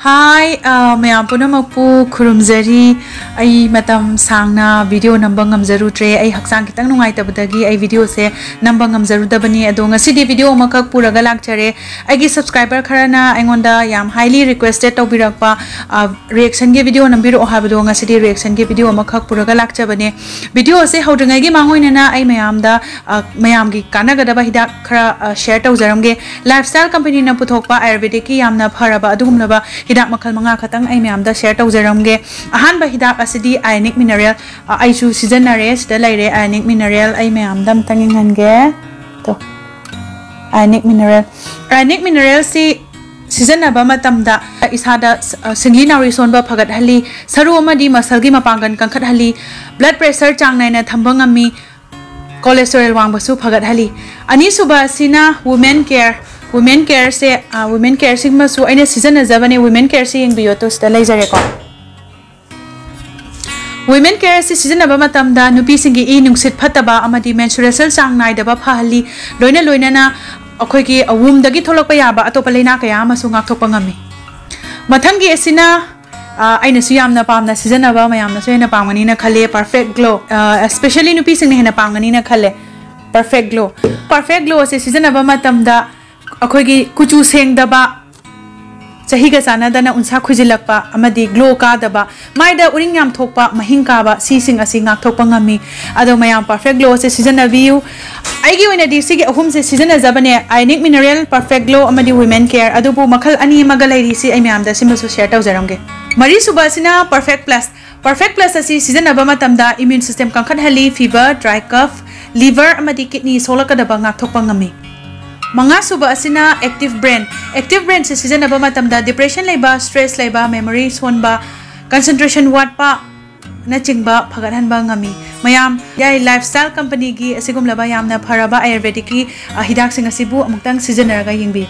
Hi, mayam punamapu khurumjari ai matam sangna video namba ngamjaru tre ai haksang kitang nungai tabadagi ai video se namba ngamjaru dabani ado ngasidi video makak puraga lakchare aigi subscriber kharana aingonda yam highly requested tobirakpa reaction ge video nambiru habado ngasidi reaction ge video makak puraga lakchabane video se haudrangai ge mangoina na ai mayamda mayam gi kanagadaba hidak khara share tawjaramge lifestyle company na puthokpa ayurvedic ki yamna pharaba adugumnaba hidak makal manga khatang ai mayam da share tawjaramge ahan ba hidak asidi ionic mineral ai chu season nares da laire ionic mineral ai mayam dam tangin hange to ionic mineral si season aba matamda isada singli nauri sonba phagat hali saru amadi masalgi mapangan kangkhat hali blood pressure chang naina thambangami cholesterol wangbasu phagat hali ani suba sina women care se masu aina season azabane women care se ing biyo to sta laijare ko women care se season aba matamda nupi singi e nungsit phataba amadi menstruation chang nai daba phahali loina na akhoi ki awum dagi tholokpa yaba atopa leina kaya masu ngak thokpa ngami mathangi asina aina su yamna pamna season aba mayamna so ena pamani na khale perfect glow especially nupi sing ne na pamani na khale perfect glow se season aba matamda अखोगी कुचू सेंगदबा चहिगा सानादना उनसा खुजिलकपा अमदी glow कादबा माइदा उरिंग याम थोकपा महिंग काबा सीसिंग असि ngak thokpa ngami ado mayam perfect glow se season aviu aigi oina di sigi ahum se season azabane ionic mineral perfect glow amadi women care adubu makhal ani maga lairi si ai mayam da simasu share tawjaramge mari suba sina perfect plus asi season abama tamda immune system kangkhat hali fever dry cough liver amadi kidney solakadaba ngak thokpa ngami Manga suba asina active brain se season aba matamda depression laiba stress laiba memory sonba concentration watpa na chingba phagathan ba ngami mayam yai lifestyle company gi asigum laba yamna pharaba ayurvedic ki hidak sing asibu amuktang season raga yingbi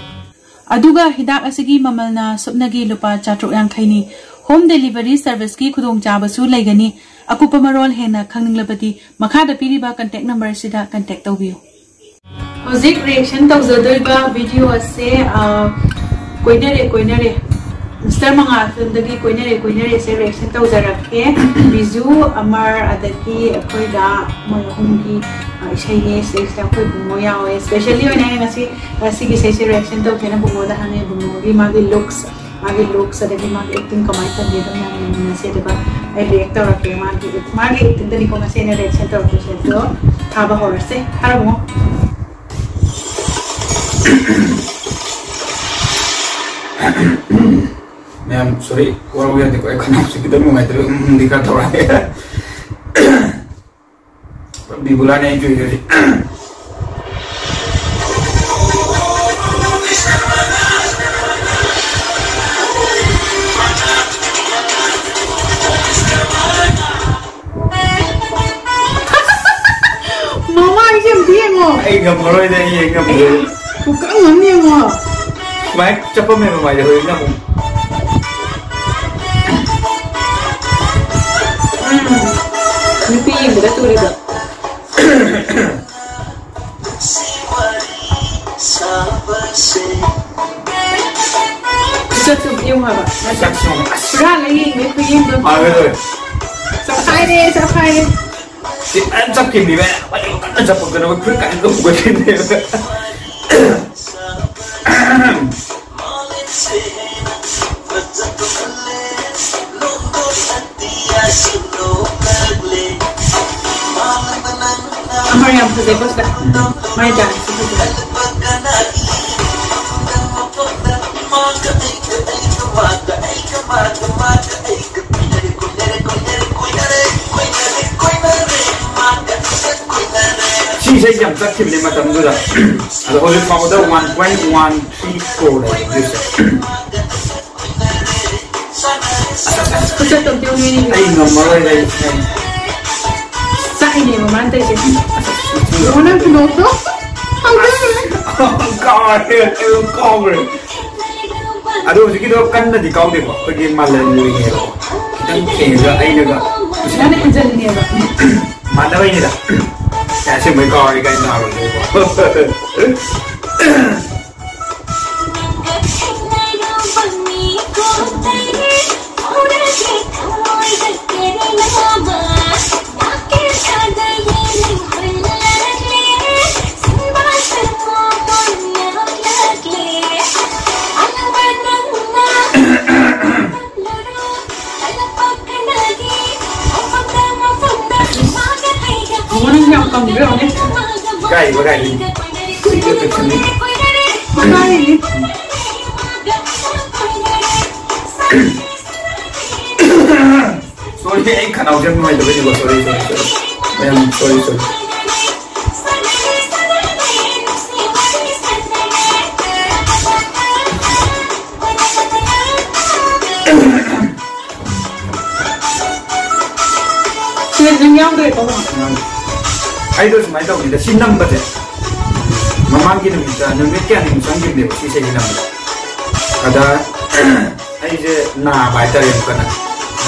aduga hidak asigi mamalna supnagi lupa 480 ni home delivery service ki khudong chabasu laigani akupa marol hena khanginglabadi makhada piriba contact number sida contact tawbiu Music reaction tawzadoiba video ase koinare Mr. Manga film dagi koinare se reaction tawjarake bizu amar adaki akoida moyhumgi ishaine stage ta koi bumo yawe especially when I ngasi gi se reaction taw thena bumo da hane bumo gi magi looks adaki magi acting kamai ta de da na se de ba I react tawrake magi acting dali ko ngase ne reaction tawto se to thaba horse haramo Ma'am, sorry, orang yang dikau ekonomi kita mulai terus dikata orang. Di bulan yang cuy jadi. Mama ini dia mo. Enggak boleh deh, enggak boleh. Bukan mami mo. Mike, cepat memang aja hari ini. Nupi yang berat tu riba. Satu yang apa? Sudah lagi, nupi yang tu. Betul. Sampai deh. Si ancap kini, ancap bukan aku berkat itu bukan ini. Amar yang betul bos dah. Mari jangan sebut. Saya jam sakit ni macam tu dah. Ada olive powder 1.134 dah. Kita tu dia ni. Ay, nomor lagi. Sa ini memang tak sih. Mana tu tu? God, cover. Aduh, kita kan dah dikau deh, pergi malam ni. Kita kira ay naga. Mana kerja ni apa? Mana ini dah. Kasi may car guys na rin. Gai ini. Itu kecil. ini. Sorry, kanau jam mai tapi juga sorry. Sorry. Yang deh kau. Ayo semai tahu kita sinam baca. Mama kita minta numit क्या नहीं मुझे दे बस इसे sinam. Ada ayo je na baca yang kena.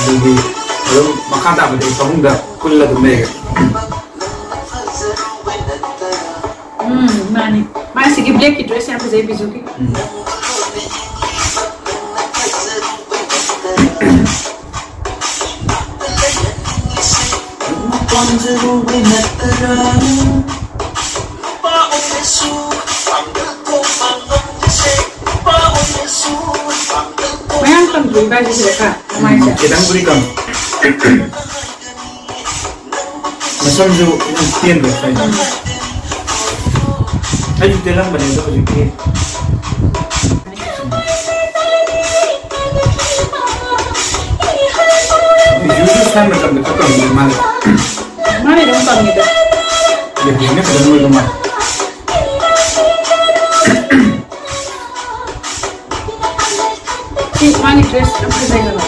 Aduh belum makan tak betul kamu dah kulla tu mereka. Mani. Masih kita black dress yang pasal biju ki. Mayang kan beri baju mereka, macam. Kita berikan. Macam tu tian bersaing. Ayo dalam benda tu juga. Justru saya macam dekat dengan mana. Mana dong kami tu? Lebih ni pada dua rumah. Mana dress apa saja lah.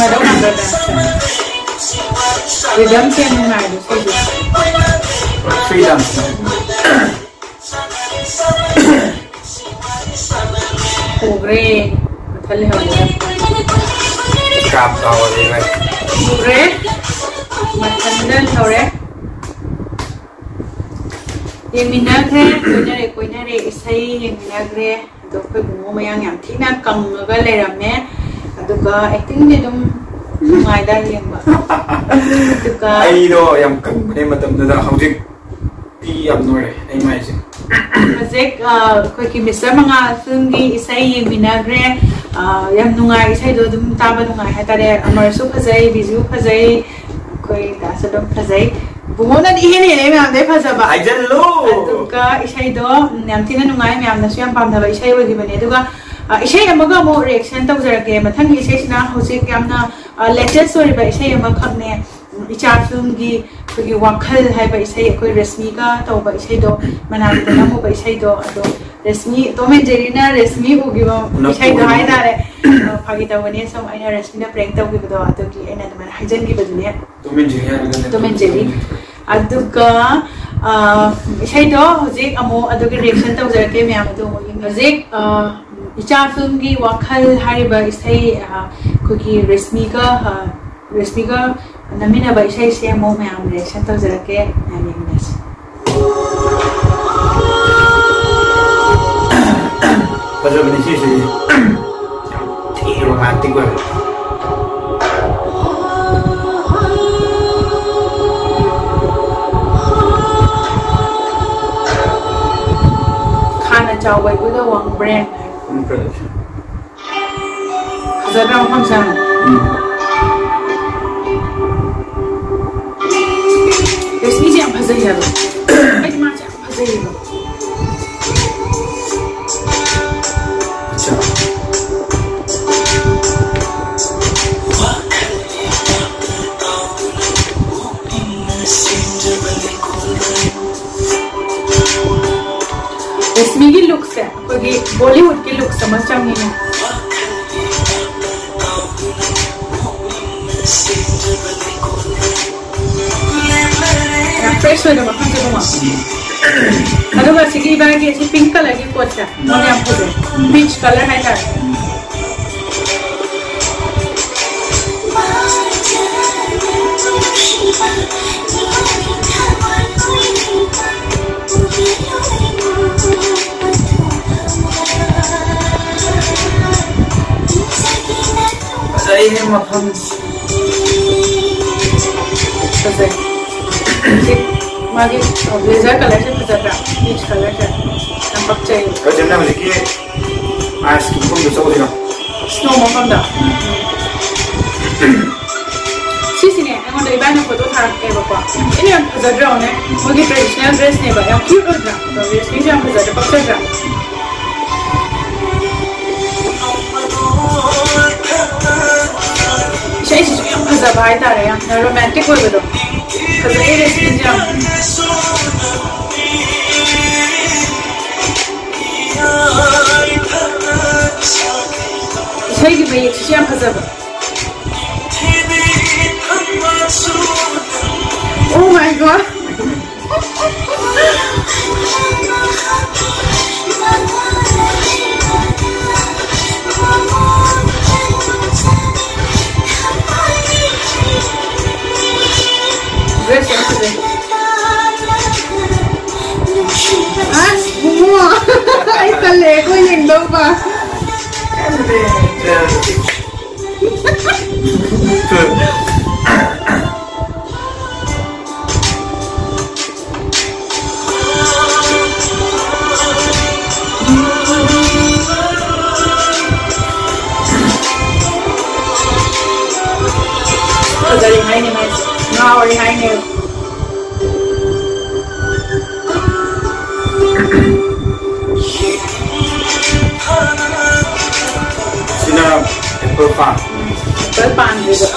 Ada orang berdansa. Freedom siya nung nado sa iyo. Freedom. Pugre. Matali ako. Kap tao din ay. Pugre. Matandan tore. Yang minagre, koinare isay yang minagre. Ito ko bumumayang yang tina kang nagaleram aduga acting ni dum ngaida yengba aduga ai do yang kan ne matam da hojik ti abnore ai mai se project koi ki misa mga sungi isai yeng binagre yam nungai isai do dum taba nungai hatare amar su phajai biju phajai koi da sa dum phajai bumona di hene ne me ande phajaba ai jallo aduga isai do yam tina nungai me amna su yam pam thaba isai wagi bane aduga isai amaga mo reaction tau jarake mathang isai sina hojik yamna latest story ba isai ama khakne icha film gi kogi wakhal hai ba isai koi resmi ka tau ba isai do manal na mo ba isai do ado resmi to men jerina resmi ugi ba isai do hai dare phagi ta wani sam aina resmi na prank tau gi ba do ado gi aina man hajan gi ba dunia to men jeri aduga isai do hojik amo ado gi reaction tau jarake me am do mo hojik icha film gi wakhal hariba isai kogi resmi ka namina ba isai se mo me am reaction tau jarake naminess pada benda sih romantik banget khana chawai uda wang brand production Zara mo sang resmi siya phajai ha ai ma cha phajai ha Bollywood की look समझ चाहिए ना fresh होने में कौन से तो माँ अगर बस इसी बार की ऐसी pink color की कोट है मुझे आपको दे peach color है क्या Saya ini makan. Selesai. Mari blazer color se pujata, peach color se. Nampak चाहिए. Kalau jadinya macam ni, ice cream pun bisa boleh kan? Snow makan dah. Sisi ni, aku dah ibarat foto thar ke bapa. Ini yang pujata orang ni, mungkin traditional dress ni bah, yang cute orang. Dress ni yang pujata, pujata. Saya sih yang pujata baik tak ya, romantic boleh betul. Kerana ini dress ni jam. Saya ni baik, sih yang pujata. Oh my god. Dress yang tu. Semua. Ay tale ko yung daw ba? Dari hai ni mas, ngawal hai ni. Sina apple pan. Apple pan juga.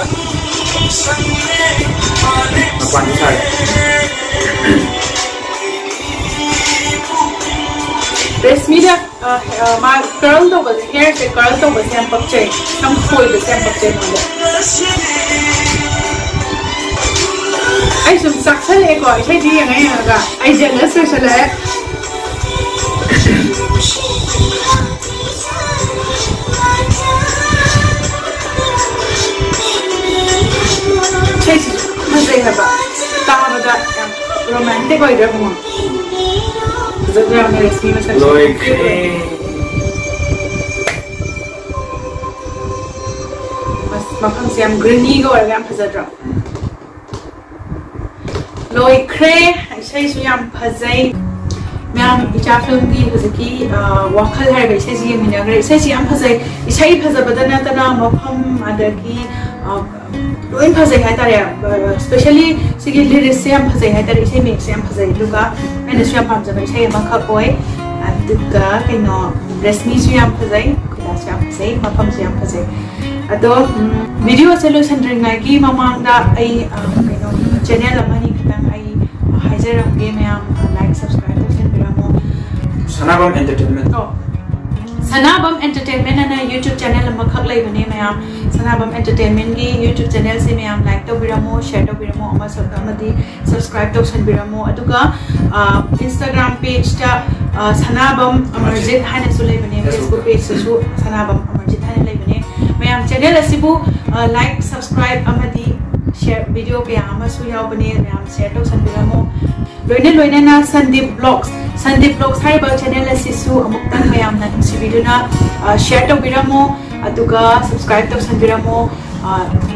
Apa ni saya? Dress ni dah, mak curl tu bas, hair se curl tu bas yang pakcay, हम कोई बस yang pakcay mana. Ay sum saksal ek और इसे दी yang ayah agak, ay jealous special है. Cek masa ini apa? Tahu ada yang romantic or tidak pun. Jadi yang ni resmi macam. Loik. Mas makan siam greeny ko orang yang pasal. Loik, saya yang pasal. Miam icah film ki buzaki wakhal hai wise sih yang minyak re saya siam pasal isai pasal badana tanah mapam ada ki loin pasal hai tar ya especially segi lyrics siam pasal hai tar isai mix siam pasal itu ka mana siam pam jadi isai makak boy itu ka kena resmi siam pasal kita siam pasal mapam siam pasal atau video solution ring lagi mamang da ai kena channel amani kita ai hajar game miam like subscribe Sanabam Entertainment. Oh, Sanabam Entertainment na YouTube channel makak lay bani mayam. Sanabam Entertainment ki YouTube channel se mayam like to biramo, share to biramo, ama amadi subscribe to san biramo. Aduga Instagram page ta Sanabam Amarjit hane su lay bani. Facebook page su Sanabam Amarjit hane lay bani. Mayam channel asibu like subscribe amadi share video kaya ama su yaw bani mayam share to san biramo. Loina na Sandeep Vlogs. Sandeep Vlogs Silheiba channel asisu amuktan mayam na si video na share to biramo aduga subscribe to san biramo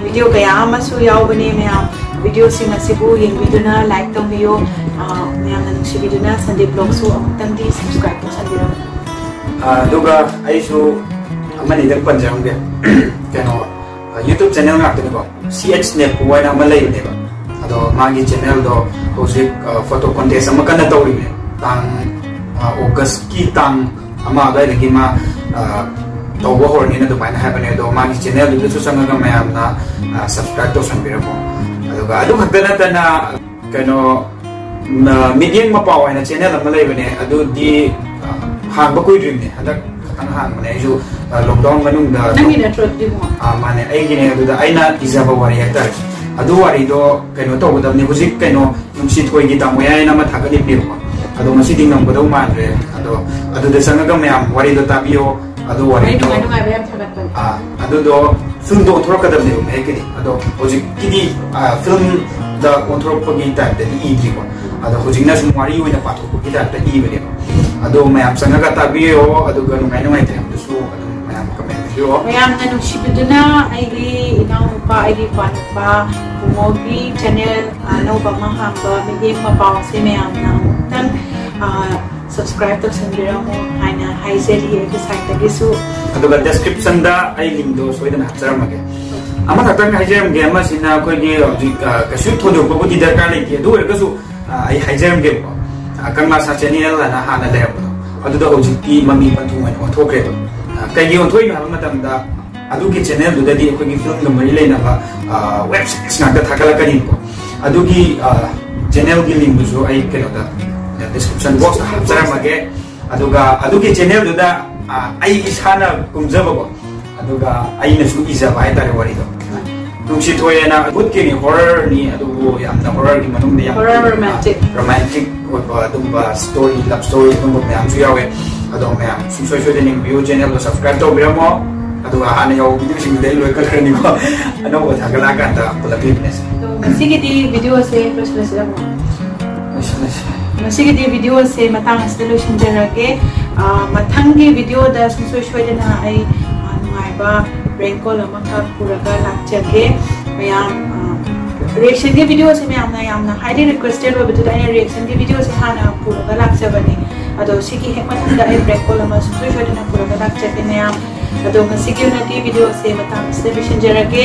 video kaya ama su yaw bani mayam video si masibu yung video na like to video mayam na si video na Sandeep Vlogs su amuktan di subscribe to san biramo aduga ay su amani dang panjang dia kano YouTube channel nga ito ko CH net po ay na malay yun diba ado magi channel do hosik photo contest ama kana tawri ne tang August ki tang ama ga lagi ma tawo hor ni na do main happen do magi channel do su sanga ga mayam na subscribe to san bira mo ado ga adu khadana na kano Mityeng Mapao na channel ama lay bane ado di hang ba kuy dream ne adak खतंग हांग मने जो lockdown मनुंग दा नंगी नट्रो दिमो माने आई गिने अदुदा आइना इजाबा वारी हेक्टर अदु वारी दो कनो तो गदमनि हुजिक कनो नुंसी थोय गी तामोया आइना मा थागनि बिरो अदो मसी दिंग नंग बदौ मानरे अदो अदुदा संगगा मयाम वारी दो ताबियो अदु वारी दो अदु दो फिल्म दो थोर कदमनि मे किदि अदो हुजिक किदि फिल्म दा कंट्रोल पगी टाइप दा ईदि को अदो हुजिकना सुम वारी ओइना पाथो पगी टाइप दा ईबने अदो मयाम संगगा ताबियो अदो गनु मै नुंगाइ ते दसु अदो मयाम कमेंट बियो मयाम ना नुसिबदुना आइगी इनाउ नुपा आइगी पानुपा बुमोगी चैनल नौबा महांबा मित्येंग मपाओ से मयाम ना तन सब्सक्राइब तो संबिरमो हाइना हाइजेरी के साइट तगिसु अदुगा डिस्क्रिप्शन दा आई लिंक दो सोइदना हचरमगे अमा थक्तंग हाइजेरम गे अमा सिना कोइगे कसु थोदोकबुदि दरकार लेति दु ओरगसु आई हाइजेरम गे कंगला सा चैनल ना हाना लेबो अदुदा होजिति मम्मी पंथुंग वन थोक्रे कइगे ओथोइ ना मतमदा अदुगी चैनल दुददि कोइगे फिल्म नंबर लेना वेब सीरीज ना थाकला कनि को अदुगी चैनल गी लिंक दुसु आई केनोदा डिस्क्रिप्शन बॉक्स हचरमगे अदुगा अदुगी चैनल दुदा आई इसाना कुमजबो अदुगा आइनसु इजाबा हाइतारे वारिदो नुंसी थोयना गुडके नि हॉरर नि अदुबो यामना horror gi manung de yam romantic oiba dumba story love story dumba myam su yawe ado myam sumsoi soi de ning view channel do subscribe to biramo ado ana yaw video sing de loi kal krani ko ano ba thagala ka ta pula business to masigi di video se pressure se mo masigi di video se matang solution jarage mathangi video da sumsoi soi de na ai ngai prank call amaka puraga lakchage mayam reaction ke video se mayam na highly requested wa bitu dai reaction ke video se hana puraga lakchabani ado siki hekmat da ai prank call ama sui na puraga lakchate mayam ado masiki na ti video se matam celebration jarage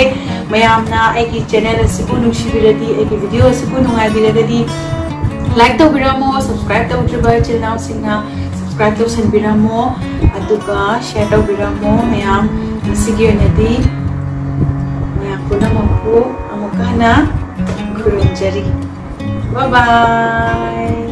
mayam na ai ki channel se bunu shibiradi ai ki video se bunu ngai biradi like to biramo subscribe to triba channel singna subscribe to sen biramo aduga share to biramo mayam sige nadi maya puna mampu amukana kurunjari bye bye